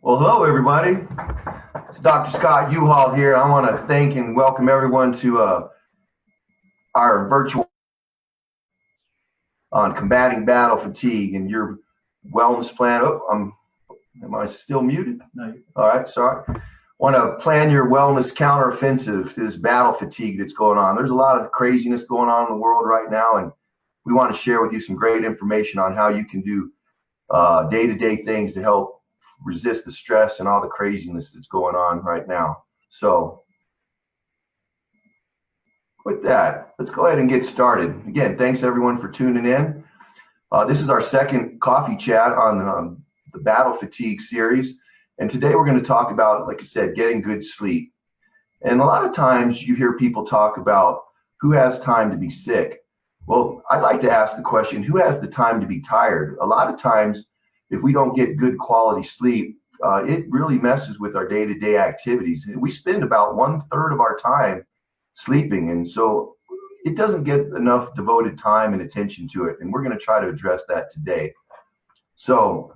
Well, hello, everybody. It's Dr. Scott U-Haul here. I want to thank and welcome everyone to our virtual on combating battle fatigue and your wellness plan. Am I still muted? No. All right, sorry. Want to plan your wellness counteroffensive to this battle fatigue that's going on. There's a lot of craziness going on in the world right now, and we want to share with you some great information on how you can do day-to-day things to help resist the stress and all the craziness that's going on right now. So with that, let's go ahead and get started. Again, thanks everyone for tuning in. This is our second coffee chat on the battle fatigue series. And today we're going to talk about, like I said, getting good sleep. And a lot of times you hear people talk about who has time to be sick. Well, I'd like to ask the question, who has the time to be tired? A lot of times, if we don't get good quality sleep, it really messes with our day-to-day activities. We spend about 1/3 of our time sleeping, and so it doesn't get enough devoted time and attention to it, and we're going to try to address that today. So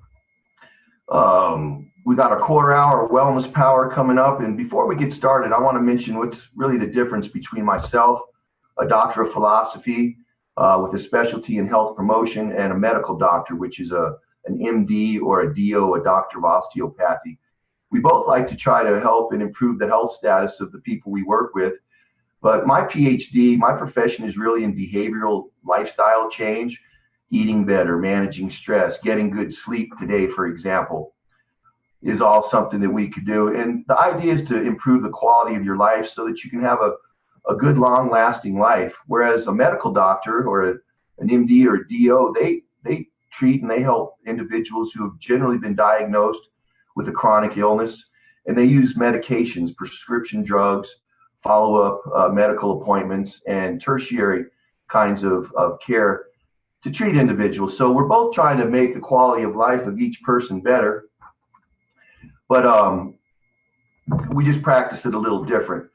we got our quarter-hour wellness power coming up, and before we get started, I want to mention what's really the difference between myself, a doctor of philosophy with a specialty in health promotion, and a medical doctor, which is an MD or a DO, a doctor of osteopathy. We both like to try to help and improve the health status of the people we work with. But my PhD, my profession is really in behavioral lifestyle change, eating better, managing stress, getting good sleep today, for example, is all something that we could do. And the idea is to improve the quality of your life so that you can have a good, long-lasting life. Whereas a medical doctor or an MD or a DO, they treat and they help individuals who have generally been diagnosed with a chronic illness, and they use medications, prescription drugs, follow-up medical appointments, and tertiary kinds of care to treat individuals. So we're both trying to make the quality of life of each person better, but we just practice it a little different.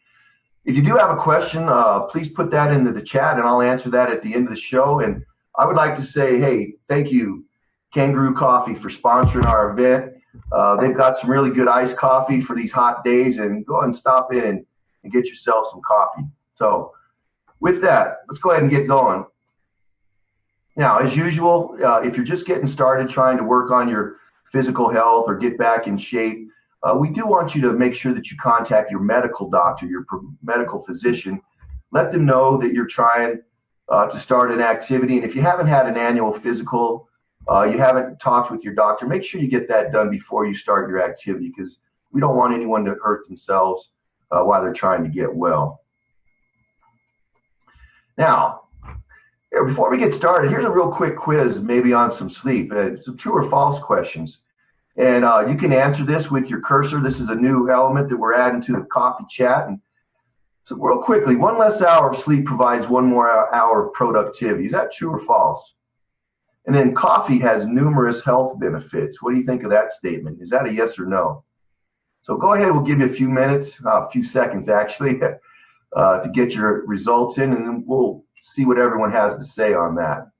If you do have a question, please put that into the chat and I'll answer that at the end of the show. And I would like to say, hey, thank you, Kangaroo Coffee, for sponsoring our event. They've got some really good iced coffee for these hot days, and go ahead and stop in and get yourself some coffee. So with that, let's go ahead and get going. Now, as usual, if you're just getting started trying to work on your physical health or get back in shape, we do want you to make sure that you contact your medical doctor, your medical physician. Let them know that you're trying to start an activity. And if you haven't had an annual physical, you haven't talked with your doctor, make sure you get that done before you start your activity, because we don't want anyone to hurt themselves while they're trying to get well. Now, before we get started, here's a real quick quiz maybe on some sleep, some true or false questions. And you can answer this with your cursor. This is a new element that we're adding to the coffee chat. And so real quickly, 1 less hour of sleep provides 1 more hour of productivity. Is that true or false? And then coffee has numerous health benefits. What do you think of that statement? Is that a yes or no? So go ahead, we'll give you a few minutes, a few seconds actually, to get your results in, and then we'll see what everyone has to say on that.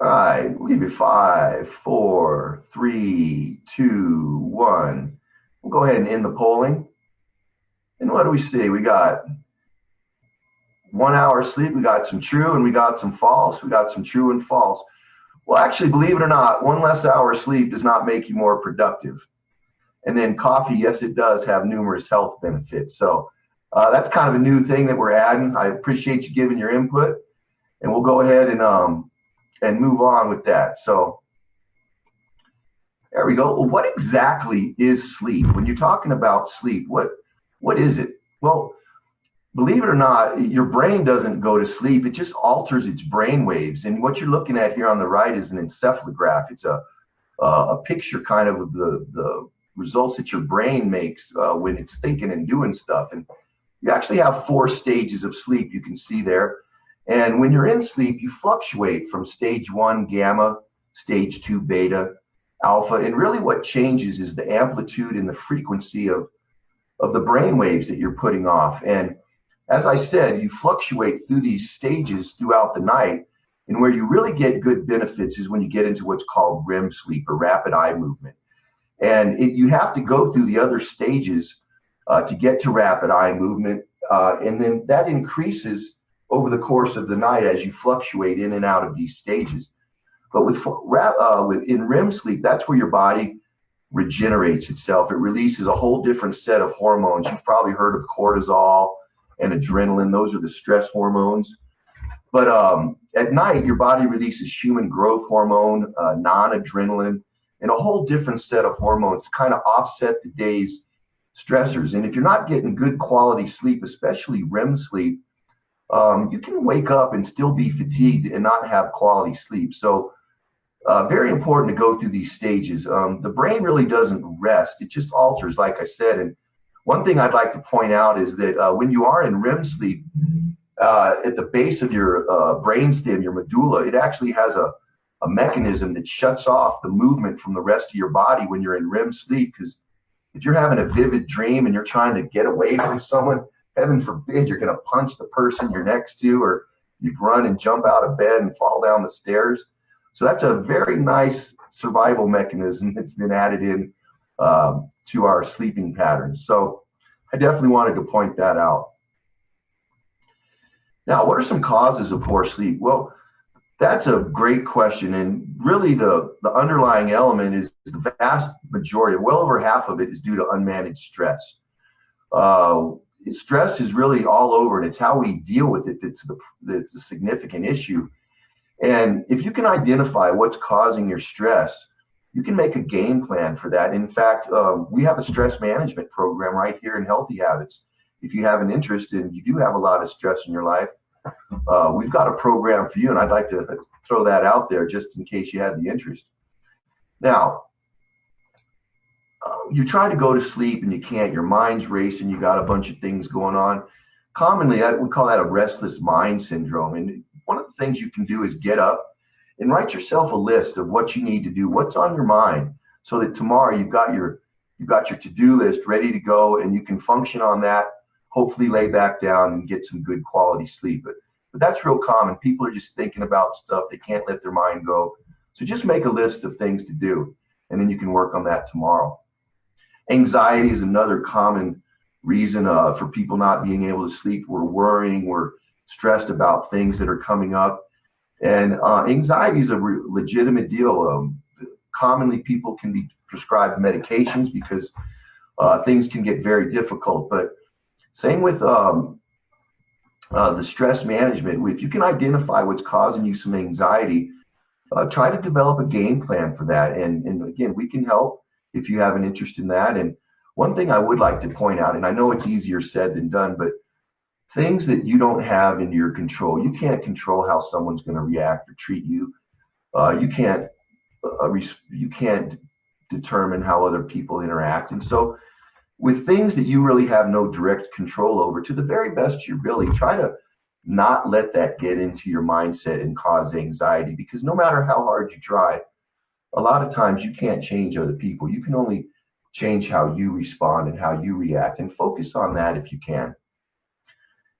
All right, we'll give you 5, 4, 3, 2, 1. We'll go ahead and end the polling. And what do we see? We got 1 hour sleep, we got some true, and we got some false. We got some true and false. Well, actually, believe it or not, 1 less hour of sleep does not make you more productive. And then coffee, yes, it does have numerous health benefits. So that's kind of a new thing that we're adding. I appreciate you giving your input, and we'll go ahead and move on with that. So there we go. Well, what exactly is sleep? When you're talking about sleep, what is it? Well, believe it or not, your brain doesn't go to sleep. It just alters its brain waves. And what you're looking at here on the right is an encephalograph. It's a picture kind of the results that your brain makes when it's thinking and doing stuff. And you actually have 4 stages of sleep you can see there. And when you're in sleep, you fluctuate from stage 1 gamma, stage 2 beta, alpha. And really what changes is the amplitude and the frequency of the brain waves that you're putting off. And as I said, you fluctuate through these stages throughout the night. And where you really get good benefits is when you get into what's called REM sleep, or rapid eye movement. And you have to go through the other stages to get to rapid eye movement. And then that increases over the course of the night as you fluctuate in and out of these stages. But in REM sleep, that's where your body regenerates itself. It releases a whole different set of hormones. You've probably heard of cortisol and adrenaline. Those are the stress hormones. But at night, your body releases human growth hormone, non-adrenaline, and a whole different set of hormones to kind of offset the day's stressors. And if you're not getting good quality sleep, especially REM sleep, you can wake up and still be fatigued and not have quality sleep. So very important to go through these stages. The brain really doesn't rest. It just alters, like I said. And one thing I'd like to point out is that when you are in REM sleep, at the base of your brainstem, your medulla, it actually has a mechanism that shuts off the movement from the rest of your body when you're in REM sleep. Because if you're having a vivid dream and you're trying to get away from someone, heaven forbid you're going to punch the person you're next to, or you'd run and jump out of bed and fall down the stairs. So that's a very nice survival mechanism that's been added in to our sleeping patterns. So I definitely wanted to point that out. Now, what are some causes of poor sleep? Well, that's a great question. And really the underlying element is the vast majority, well over half of it, is due to unmanaged stress. Stress is really all over, and it's how we deal with it that's a significant issue. And if you can identify what's causing your stress, you can make a game plan for that. In fact, we have a stress management program right here in Healthy Habits. If you have an interest and you do have a lot of stress in your life, we've got a program for you, and I'd like to throw that out there just in case you had the interest. Now, you try to go to sleep and you can't, your mind's racing, you got a bunch of things going on. Commonly, we call that a restless mind syndrome. And one of the things you can do is get up and write yourself a list of what you need to do, what's on your mind, so that tomorrow you've got your to-do list ready to go, and you can function on that, hopefully lay back down and get some good quality sleep. But that's real common. People are just thinking about stuff. They can't let their mind go. So just make a list of things to do, and then you can work on that tomorrow. Anxiety is another common reason for people not being able to sleep. We're worrying, we're stressed about things that are coming up. And anxiety is a legitimate deal. Commonly, people can be prescribed medications because things can get very difficult. But same with the stress management. If you can identify what's causing you some anxiety, try to develop a game plan for that. And again, we can help if you have an interest in that. And one thing I would like to point out, and I know it's easier said than done, but things that you don't have in your control, you can't control how someone's going to react or treat you. You can't determine how other people interact. And so with things that you really have no direct control over, to the very best you really try to not let that get into your mindset and cause anxiety, because no matter how hard you try, a lot of times you can't change other people. You can only change how you respond and how you react, and focus on that if you can.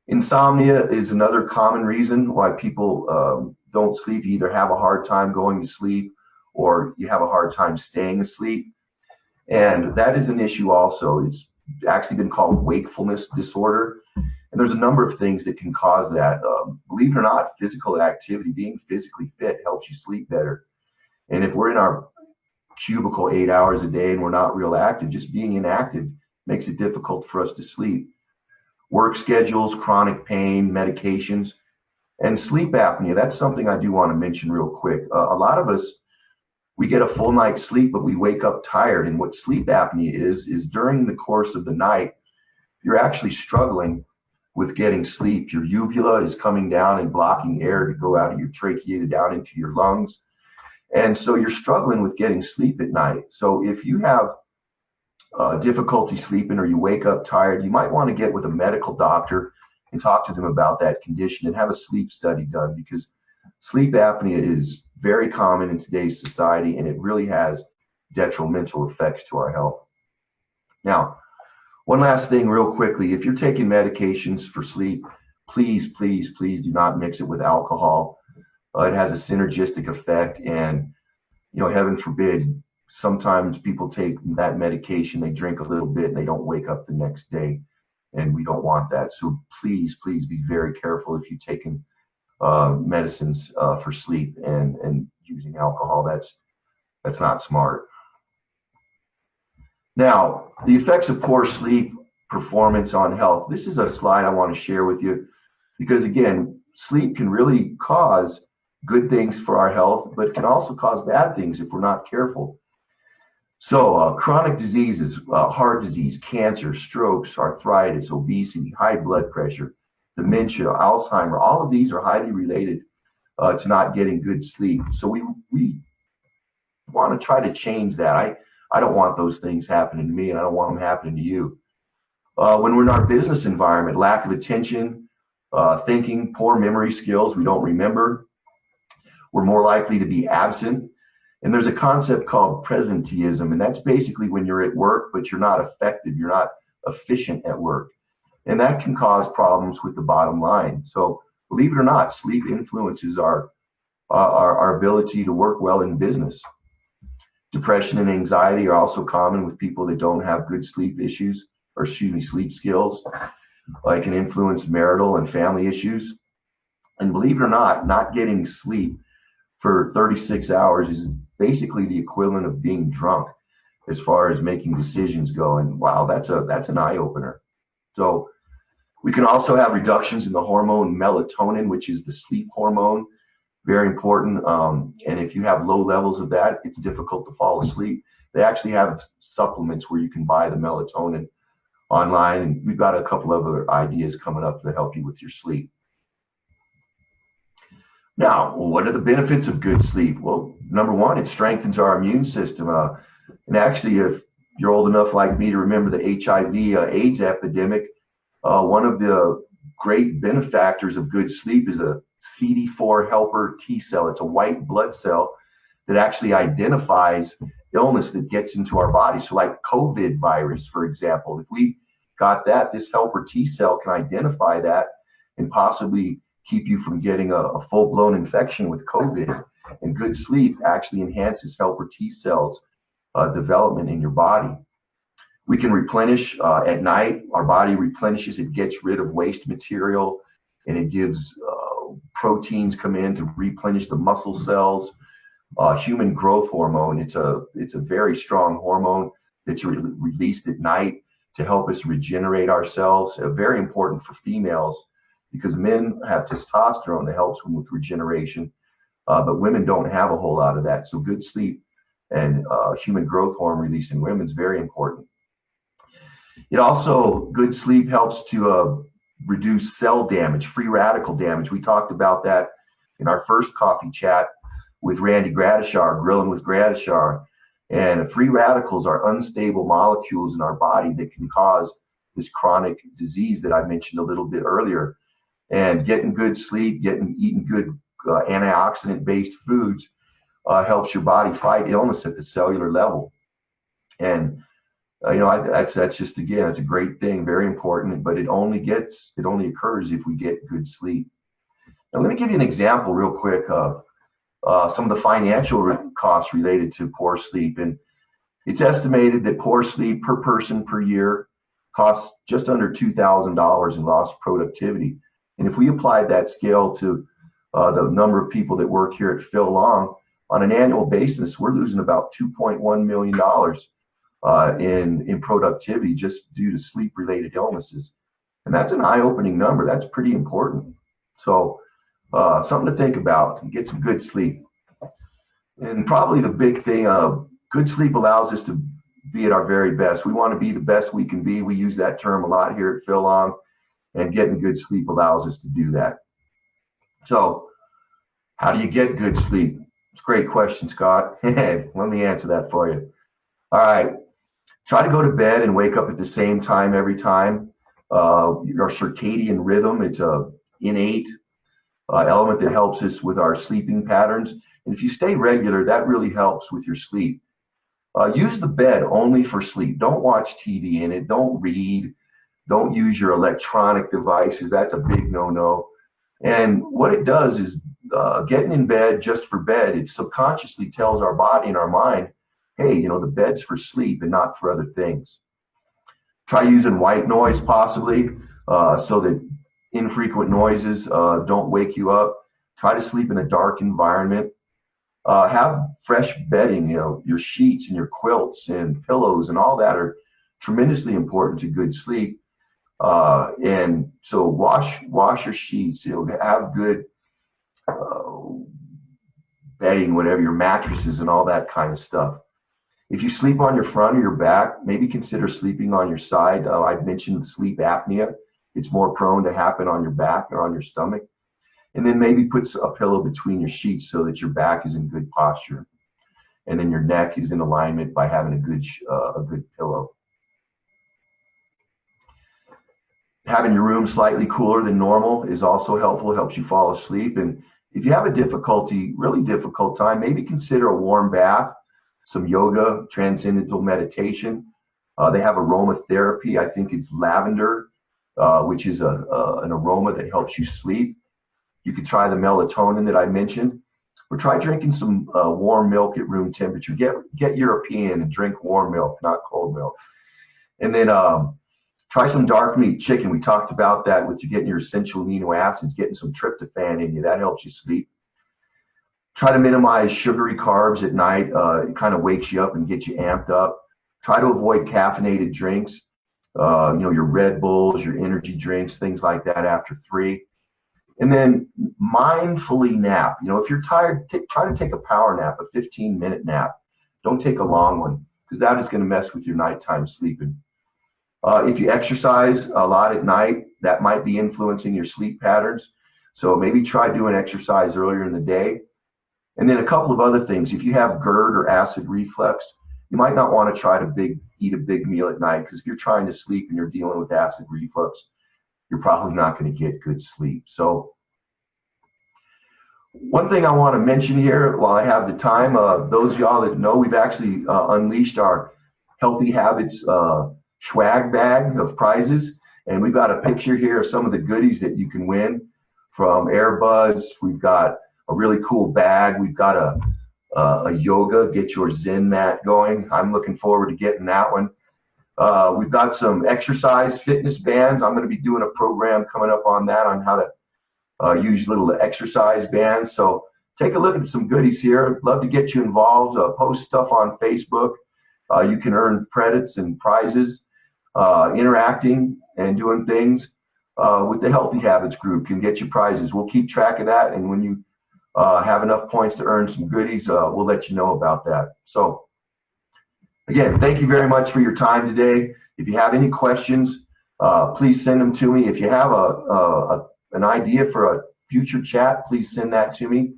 Insomnia is another common reason why people don't sleep. You either have a hard time going to sleep or you have a hard time staying asleep. And that is an issue also. It's actually been called wakefulness disorder. And there's a number of things that can cause that. Believe it or not, physical activity, being physically fit, helps you sleep better. And if we're in our cubicle 8 hours a day and we're not real active, just being inactive makes it difficult for us to sleep. Work schedules, chronic pain, medications, and sleep apnea. That's something I do want to mention real quick. A lot of us, we get a full night's sleep, but we wake up tired. And what sleep apnea is during the course of the night, you're actually struggling with getting sleep. Your uvula is coming down and blocking air to go out of your trachea down into your lungs. And so you're struggling with getting sleep at night. So if you have difficulty sleeping or you wake up tired, you might want to get with a medical doctor and talk to them about that condition and have a sleep study done, because sleep apnea is very common in today's society, and it really has detrimental effects to our health. Now, one last thing real quickly, if you're taking medications for sleep, please, please, please do not mix it with alcohol. It has a synergistic effect, and heaven forbid, sometimes people take that medication, they drink a little bit, and they don't wake up the next day, and we don't want that. So please be very careful if you've taken medicines for sleep and using alcohol. That's not smart. Now, the effects of poor sleep performance on health. This is a slide I want to share with you because, again, sleep can really cause good things for our health, but it can also cause bad things if we're not careful. So chronic diseases, heart disease, cancer, strokes, arthritis, obesity, high blood pressure, dementia, Alzheimer, all of these are highly related to not getting good sleep. So we want to try to change that. I don't want those things happening to me, and I don't want them happening to you. When we're in our business environment, lack of attention, thinking, poor memory skills, we don't remember. We're more likely to be absent. And there's a concept called presenteeism, and that's basically when you're at work, but you're not effective, you're not efficient at work. And that can cause problems with the bottom line. So believe it or not, sleep influences our ability to work well in business. Depression and anxiety are also common with people that don't have good sleep sleep skills. It can influence marital and family issues. And believe it or not getting sleep for 36 hours is basically the equivalent of being drunk as far as making decisions go. And wow, that's an eye opener. So we can also have reductions in the hormone melatonin, which is the sleep hormone. Very important. And if you have low levels of that, it's difficult to fall asleep. They actually have supplements where you can buy the melatonin online. And we've got a couple of other ideas coming up to help you with your sleep. Now, what are the benefits of good sleep? Well, number one, it strengthens our immune system. And actually, if you're old enough like me to remember the HIV/AIDS epidemic, one of the great benefactors of good sleep is a CD4 helper T cell. It's a white blood cell that actually identifies illness that gets into our body. So like COVID virus, for example, if we got that, this helper T cell can identify that and possibly keep you from getting a full-blown infection with COVID. And good sleep actually enhances helper T cells development in your body. We can replenish at night. Our body replenishes. It gets rid of waste material, and it gives proteins come in to replenish the muscle cells. Human growth hormone. It's a very strong hormone that's released at night to help us regenerate ourselves. Very important for females, because men have testosterone that helps them with regeneration, but women don't have a whole lot of that. So good sleep and human growth hormone release in women is very important. It also, good sleep helps to reduce cell damage, free radical damage. We talked about that in our first coffee chat with Randy Gradishar, Grilling with Gradishar. And free radicals are unstable molecules in our body that can cause this chronic disease that I mentioned a little bit earlier. And getting good sleep, eating good antioxidant-based foods helps your body fight illness at the cellular level. And that's just, again, it's a great thing, very important. But it only occurs if we get good sleep. Now, let me give you an example real quick of some of the financial costs related to poor sleep. And it's estimated that poor sleep per person per year costs just under $2,000 in lost productivity. And if we applied that scale to the number of people that work here at Phil Long, on an annual basis, we're losing about $2.1 million in productivity just due to sleep-related illnesses. And that's an eye-opening number. That's pretty important. So something to think about. Get some good sleep. And probably the big thing, good sleep allows us to be at our very best. We want to be the best we can be. We use that term a lot here at Phil Long. And getting good sleep allows us to do that. So how do you get good sleep? It's a great question, Scott. Let me answer that for you. All right. Try to go to bed and wake up at the same time every time. Your circadian rhythm, it's a innate element that helps us with our sleeping patterns. And if you stay regular, that really helps with your sleep. Use the bed only for sleep. Don't watch TV in it. Don't read. Don't use your electronic devices. That's a big no-no. And what it does is getting in bed just for bed, it subconsciously tells our body and our mind, hey, you know, the bed's for sleep and not for other things. Try using white noise possibly, so that infrequent noises don't wake you up. Try to sleep in a dark environment. Have fresh bedding, you know, your sheets and your quilts and pillows and all that are tremendously important to good sleep. And so wash your sheets, you know, have good bedding, whatever, your mattresses and all that kind of stuff. If you sleep on your front or your back, maybe consider sleeping on your side. I've mentioned sleep apnea. It's more prone to happen on your back or on your stomach. And then maybe put a pillow between your sheets so that your back is in good posture. And then your neck is in alignment by having a good pillow. Having your room slightly cooler than normal is also helpful, helps you fall asleep. And if you have a really difficult time, maybe consider a warm bath, some yoga, transcendental meditation. They have aromatherapy. I think it's lavender, which is an aroma that helps you sleep. You could try the melatonin that I mentioned, or try drinking some warm milk at room temperature. Get European and drink warm milk, not cold milk. And then try some dark meat, chicken. We talked about that with you getting your essential amino acids, getting some tryptophan in you. That helps you sleep. Try to minimize sugary carbs at night. It kind of wakes you up and gets you amped up. Try to avoid caffeinated drinks, you know, your Red Bulls, your energy drinks, things like that after 3. And then mindfully nap. You know, if you're tired, try to take a power nap, a 15-minute nap. Don't take a long one, because that is going to mess with your nighttime sleeping. If you exercise a lot at night, that might be influencing your sleep patterns. So maybe try doing exercise earlier in the day. And then a couple of other things. If you have GERD or acid reflux, you might not want to try to eat a big meal at night, because if you're trying to sleep and you're dealing with acid reflux, you're probably not going to get good sleep. So one thing I want to mention here while I have the time, those of y'all that know, we've actually unleashed our Healthy Habits swag bag of prizes. And we've got a picture here of some of the goodies that you can win from Airbuds. We've got a really cool bag. We've got a yoga, get your Zen mat going. I'm looking forward to getting that one. We've got some exercise fitness bands. I'm going to be doing a program coming up on that, on how to use little exercise bands. So take a look at some goodies here. Love to get you involved. Post stuff on Facebook. You can earn credits and prizes. Interacting and doing things with the Healthy Habits group can get you prizes. We'll keep track of that. And when you have enough points to earn some goodies, we'll let you know about that. So again, thank you very much for your time today. If you have any questions, please send them to me. If you have an idea for a future chat, please send that to me.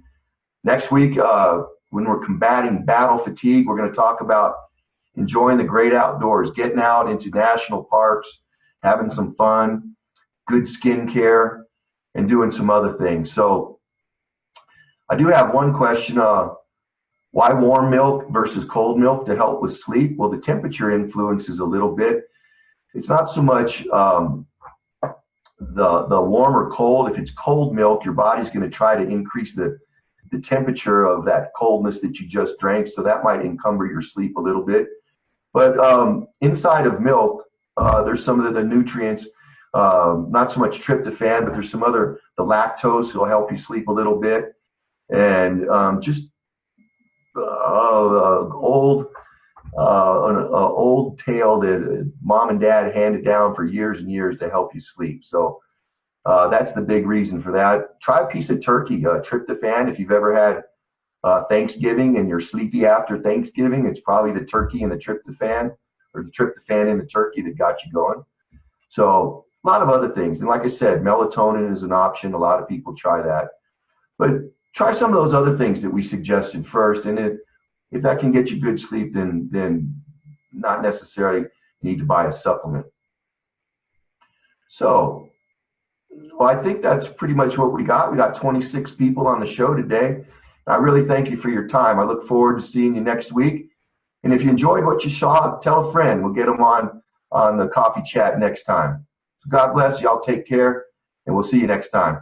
Next week, when we're combating battle fatigue, we're going to talk about enjoying the great outdoors, getting out into national parks, having some fun, good skincare, and doing some other things. So I do have one question. Why warm milk versus cold milk to help with sleep? Well, the temperature influences a little bit. It's not so much the warm or cold. If it's cold milk, your body's going to try to increase the temperature of that coldness that you just drank. So that might encumber your sleep a little bit. But inside of milk, there's some of the nutrients, not so much tryptophan, but there's some the lactose that'll help you sleep a little bit. And just an old tale that mom and dad handed down for years and years to help you sleep. So that's the big reason for that. Try a piece of turkey, tryptophan. If you've ever had Thanksgiving and you're sleepy after Thanksgiving, it's probably the turkey and the tryptophan, or the tryptophan in the turkey, that got you going. So a lot of other things. And like I said, melatonin is an option. A lot of people try that. But try some of those other things that we suggested first. And if that can get you good sleep, then not necessarily need to buy a supplement. So, well, I think that's pretty much what we got. We got 26 people on the show today. I really thank you for your time. I look forward to seeing you next week. And if you enjoyed what you saw, tell a friend. We'll get them on the coffee chat next time. So God bless. Y'all take care, and we'll see you next time.